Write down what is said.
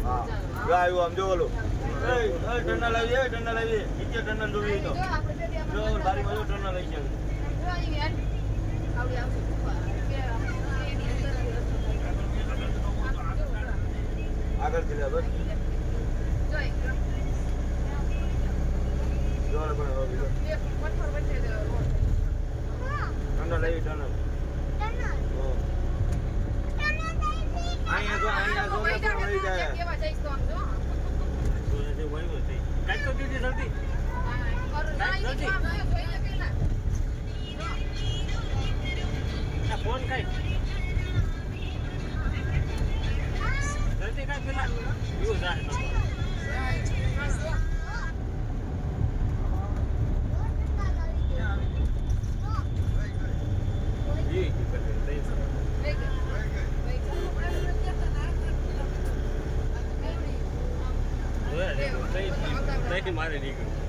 હા જો આવ્યું આમ જો ઓલું ટનલ આવી ટનલ આવી નીચે ટનલ જોવી તો જો બારીમાં જો ટનલ આવી છે આગળ થી બસ જો પણ ટનલ આવી ટનલ અહીંયા જો મળી જાય કેવા જઈશ તો આમ જો જે વયું હતી કાઈ તો દીદી જલ્દી આ ફોન કાઈ જલ્દી કાઈ પેલા યુ જાય ये की कर रहे हैं मारे नहीं